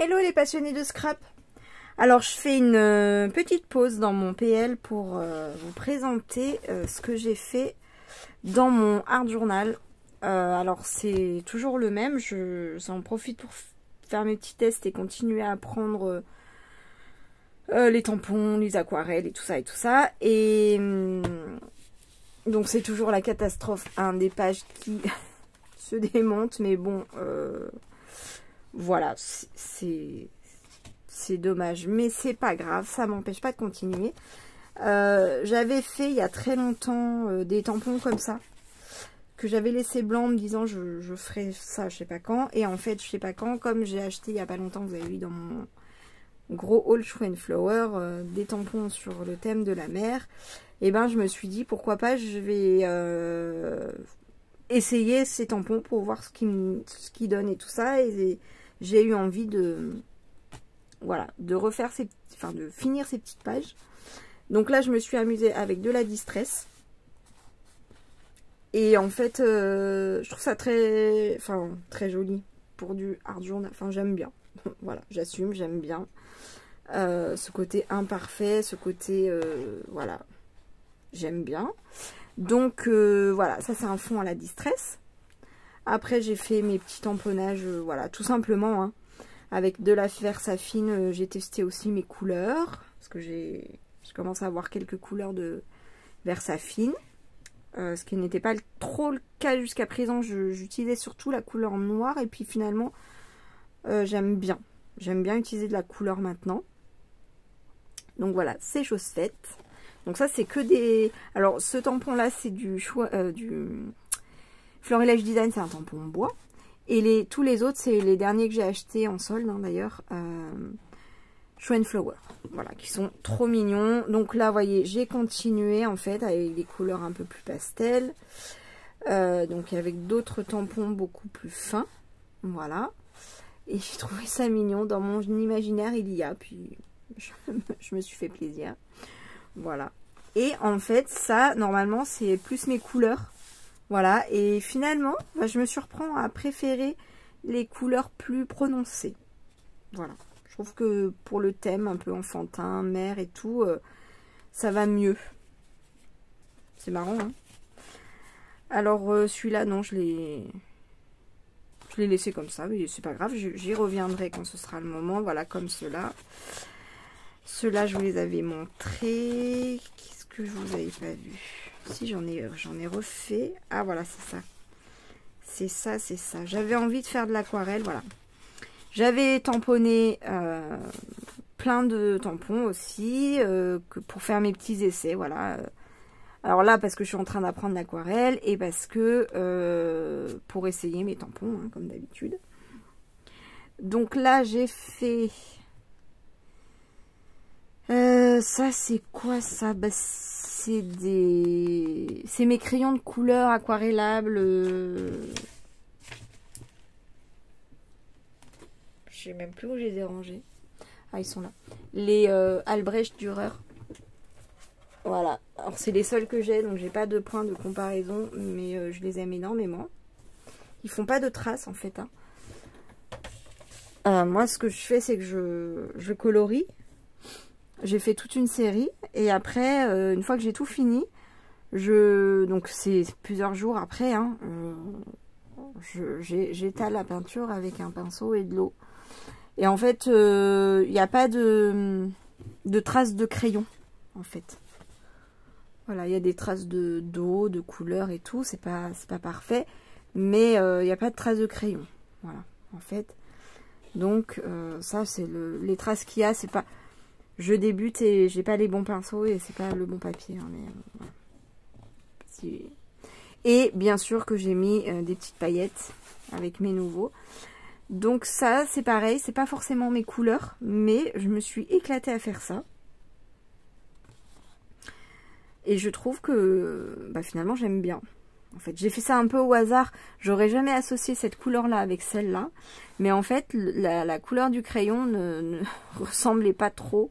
Hello les passionnés de scrap. Alors je fais une petite pause dans mon PL pour vous présenter ce que j'ai fait dans mon art journal. Alors c'est toujours le même, j'en profite pour faire mes petits tests et continuer à apprendre les tampons, les aquarelles et tout ça. Et donc c'est toujours la catastrophe, hein, des pages qui se démontent, mais bon, voilà, c'est dommage, mais c'est pas grave, ça m'empêche pas de continuer. J'avais fait il y a très longtemps des tampons comme ça, que j'avais laissé blanc en me disant je ferai ça je sais pas quand, et en fait je sais pas quand, comme j'ai acheté il y a pas longtemps, vous avez vu dans mon gros haul Show & Flower, des tampons sur le thème de la mer, et ben je me suis dit pourquoi pas, je vais essayer ces tampons pour voir ce qu'ils donnent et tout ça, et j'ai eu envie de refaire de finir ces petites pages. Donc là je me suis amusée avec de la distress, et en fait je trouve ça très joli pour du art journal, j'aime bien. Voilà, j'assume, j'aime bien ce côté imparfait, ce côté voilà, j'aime bien. Donc voilà, ça c'est un fond à la distress. Après j'ai fait mes petits tamponnages, voilà, tout simplement, hein. Avec de la Versafine, j'ai testé aussi mes couleurs, parce que je commence à avoir quelques couleurs de Versafine, ce qui n'était pas trop le cas jusqu'à présent. J'utilisais surtout la couleur noire, et puis finalement j'aime bien utiliser de la couleur maintenant. Donc voilà, c'est chose faite. Donc ça c'est que des... Alors ce tampon là c'est du Florilège Design, c'est un tampon bois. Et tous les autres, c'est les derniers que j'ai achetés en solde, hein, d'ailleurs, Show & Flower, voilà, qui sont trop mignons. Donc là, vous voyez, j'ai continué en fait avec des couleurs un peu plus pastel, donc avec d'autres tampons beaucoup plus fins, voilà. Et j'ai trouvé ça mignon, dans mon imaginaire il y a, puis je me suis fait plaisir, voilà. Et en fait, ça, normalement, c'est plus mes couleurs. Voilà, et finalement, je me surprends à préférer les couleurs plus prononcées. Voilà, je trouve que pour le thème un peu enfantin, mer et tout, ça va mieux. C'est marrant, hein. Alors celui-là, non, je l'ai laissé comme ça, mais c'est pas grave, j'y reviendrai quand ce sera le moment. Voilà, comme ceux-là. Ceux-là, je vous les avais montrés. Qu'est-ce que je vous avais pas vu? Si, j'en ai refait. Ah voilà, c'est ça. C'est ça. J'avais envie de faire de l'aquarelle, voilà. J'avais tamponné plein de tampons aussi, pour faire mes petits essais, voilà. Alors là, parce que je suis en train d'apprendre l'aquarelle, et parce que pour essayer mes tampons, hein, comme d'habitude. Donc là, j'ai fait... ça, c'est quoi ça? Bah, c'est mes crayons de couleur aquarellables. Je sais même plus où je les ai rangés. Ah, ils sont là. Les Albrecht Dürer. Voilà. Alors, c'est les seuls que j'ai, donc j'ai pas de point de comparaison, mais je les aime énormément. Ils font pas de traces, en fait, hein. Moi, ce que je fais, c'est que je colorie. J'ai fait toute une série, et après, une fois que j'ai tout fini, donc c'est plusieurs jours après, hein, j'étale la peinture avec un pinceau et de l'eau. Et en fait, il n'y a pas de traces de crayon, en fait. Voilà, il y a des traces d'eau, de couleur et tout, c'est pas parfait, mais il n'y a pas de traces de crayon. Voilà, en fait. Donc, ça, c'est les traces qu'il y a, c'est pas... Je débute et j'ai pas les bons pinceaux et c'est pas le bon papier, hein, mais voilà. Et bien sûr que j'ai mis des petites paillettes avec mes nouveaux. Donc ça, c'est pareil, c'est pas forcément mes couleurs, mais je me suis éclatée à faire ça. Et je trouve que finalement j'aime bien. En fait, j'ai fait ça un peu au hasard. J'aurais jamais associé cette couleur-là avec celle-là. Mais en fait, la couleur du crayon ne ressemblait pas trop.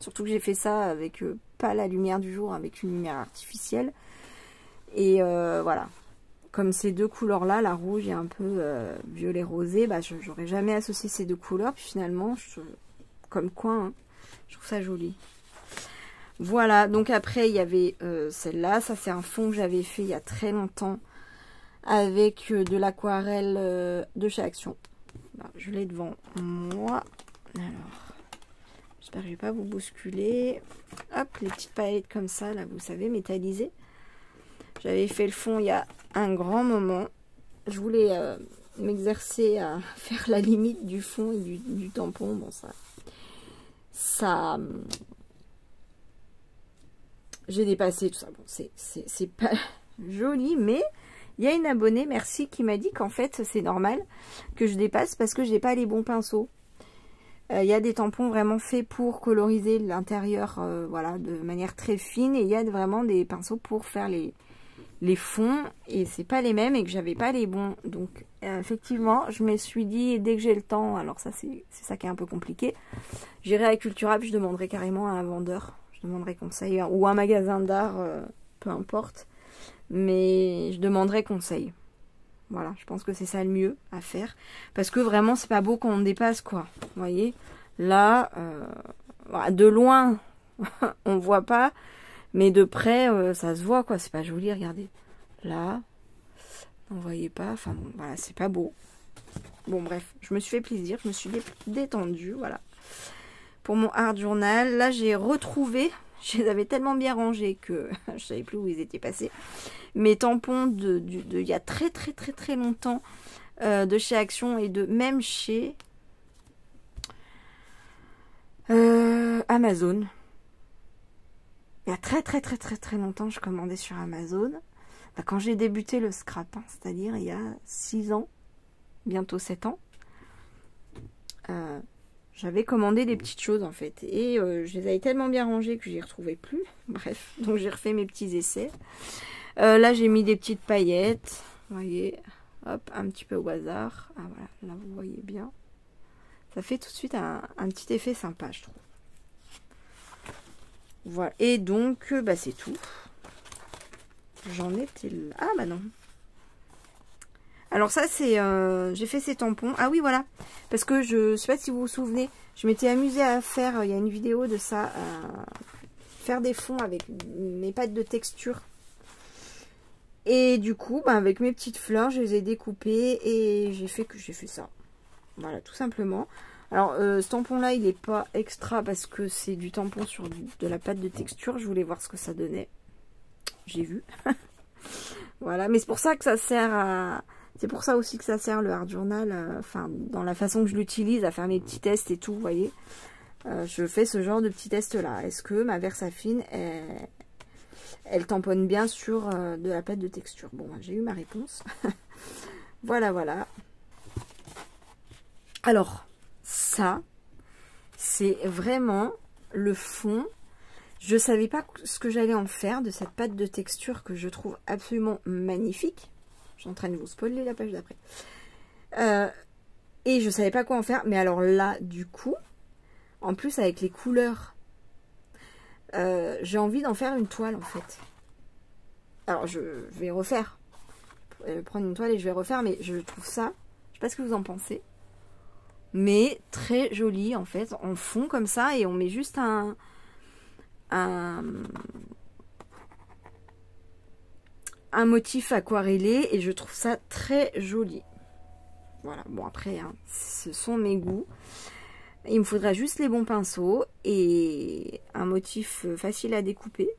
Surtout que j'ai fait ça avec pas la lumière du jour, avec une lumière artificielle. Et voilà. comme ces deux couleurs-là, la rouge et un peu violet rosé, bah, j'aurais jamais associé ces deux couleurs. Puis finalement, comme quoi, hein, je trouve ça joli. Voilà, donc après, il y avait celle-là. Ça, c'est un fond que j'avais fait il y a très longtemps avec de l'aquarelle de chez Action. Bah, je l'ai devant moi. Alors, j'espère que je ne vais pas vous bousculer. Hop, les petites paillettes comme ça, là, vous savez, métallisées. J'avais fait le fond il y a un grand moment. Je voulais m'exercer à faire la limite du fond et du tampon. Bon, ça j'ai dépassé tout ça. Bon, c'est pas joli, mais il y a une abonnée, merci, qui m'a dit qu'en fait, c'est normal que je dépasse parce que je n'ai pas les bons pinceaux. Il y a des tampons vraiment faits pour coloriser l'intérieur, voilà, de manière très fine. Et il y a vraiment des pinceaux pour faire les fonds. Et c'est pas les mêmes et que j'avais pas les bons. Donc, effectivement, je me suis dit, dès que j'ai le temps, alors ça, c'est ça qui est un peu compliqué. J'irai à Cultura, puis je demanderai carrément à un vendeur. Je demanderai conseil, ou un magasin d'art, peu importe. Mais je demanderai conseil. Voilà, je pense que c'est ça le mieux à faire. Parce que vraiment, c'est pas beau quand on dépasse, quoi. Vous voyez, là, de loin, on voit pas. Mais de près, ça se voit, quoi. C'est pas joli, regardez. Là, on voyait pas. Enfin, bon, voilà, c'est pas beau. Bon, bref, je me suis fait plaisir. Je me suis détendue, voilà. Pour mon art journal, là, j'ai retrouvé... Je les avais tellement bien rangés que je savais plus où ils étaient passés. Mes tampons de il y a très longtemps de chez Action et de même chez Amazon. Il y a très longtemps, je commandais sur Amazon. Enfin, quand j'ai débuté le scrap, hein, c'est-à-dire il y a 6 ans, bientôt 7 ans. J'avais commandé des petites choses en fait. Et je les avais tellement bien rangées que je les retrouvais plus. Bref, donc j'ai refait mes petits essais. Là, j'ai mis des petites paillettes. Vous voyez, hop, un petit peu au hasard. Ah voilà, là vous voyez bien. Ça fait tout de suite un petit effet sympa, je trouve. Voilà, et donc, bah, c'est tout. J'en étais là. Ah bah non. Alors ça, c'est... j'ai fait ces tampons. Ah oui, voilà. Parce que je sais pas si vous vous souvenez, je m'étais amusée à faire, il y a une vidéo de ça, faire des fonds avec mes pâtes de texture. Et du coup, bah, avec mes petites fleurs, je les ai découpées et j'ai fait ça. Voilà, tout simplement. Alors, ce tampon-là, il n'est pas extra parce que c'est du tampon sur de la pâte de texture. Je voulais voir ce que ça donnait. J'ai vu. Voilà, mais c'est pour ça que ça sert à... C'est pour ça aussi que ça sert le art journal, enfin, dans la façon que je l'utilise, à faire mes petits tests et tout, vous voyez. Je fais ce genre de petits tests-là. Est-ce que ma Versafine, elle tamponne bien sur de la pâte de texture? Bon, j'ai eu ma réponse. Voilà, voilà. Alors, ça, c'est vraiment le fond. Je ne savais pas ce que j'allais en faire de cette pâte de texture que je trouve absolument magnifique. Je suis en train de vous spoiler la page d'après. Et je ne savais pas quoi en faire. Mais alors là, du coup, en plus avec les couleurs, j'ai envie d'en faire une toile en fait. Alors je vais refaire. Prendre une toile et je vais refaire. Mais je trouve ça, je ne sais pas ce que vous en pensez. Mais très joli en fait. En fond comme ça. Et on met juste un motif aquarellé et je trouve ça très joli. Voilà, bon après, hein, ce sont mes goûts. Il me faudra juste les bons pinceaux et un motif facile à découper.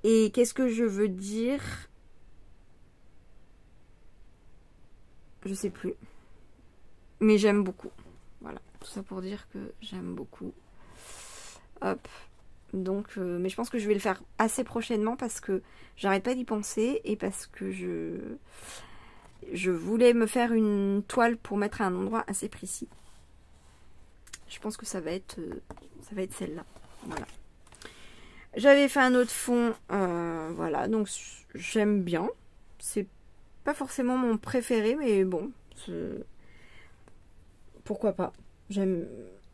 Et qu'est-ce que je veux dire? Je sais plus. Mais j'aime beaucoup. Voilà, tout ça pour dire que j'aime beaucoup. Hop. Donc, mais je pense que je vais le faire assez prochainement parce que j'arrête pas d'y penser et parce que je voulais me faire une toile pour mettre à un endroit assez précis. Je pense que ça va être celle-là. Voilà. J'avais fait un autre fond, voilà, donc j'aime bien. C'est pas forcément mon préféré, mais bon, pourquoi pas. J'aime,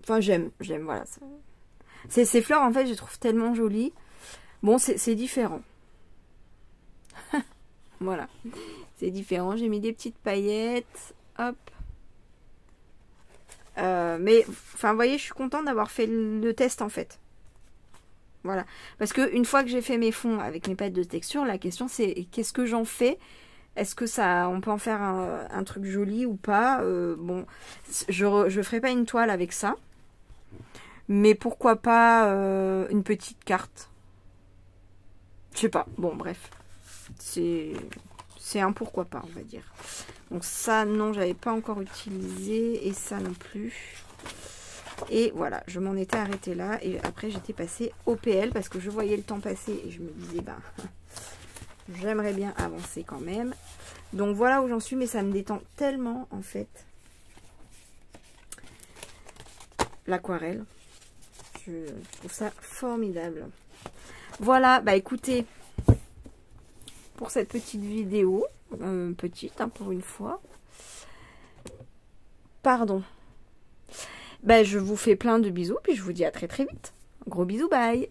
voilà. Ces fleurs, en fait, je les trouve tellement jolies. Bon, c'est différent. Voilà, c'est différent. J'ai mis des petites paillettes. Hop. Mais, enfin, vous voyez, je suis contente d'avoir fait le test, en fait. Voilà. Parce que une fois que j'ai fait mes fonds avec mes palettes de texture, la question, c'est qu'est-ce que j'en fais? Est-ce que ça, on peut en faire un truc joli ou pas? Bon, je ferai pas une toile avec ça. Mais pourquoi pas une petite carte? Je sais pas. Bon, bref. C'est un pourquoi pas, on va dire. Donc ça, non, j'avais pas encore utilisé. Et ça non plus. Et voilà, je m'en étais arrêtée là. Et après, j'étais passée au PL parce que je voyais le temps passer. Et je me disais, ben, j'aimerais bien avancer quand même. Donc voilà où j'en suis. Mais ça me détend tellement, en fait. L'aquarelle. Je trouve ça formidable. Voilà, bah écoutez, pour cette petite vidéo, petite hein, pour une fois, pardon, bah je vous fais plein de bisous, puis je vous dis à très très vite. Gros bisous, bye.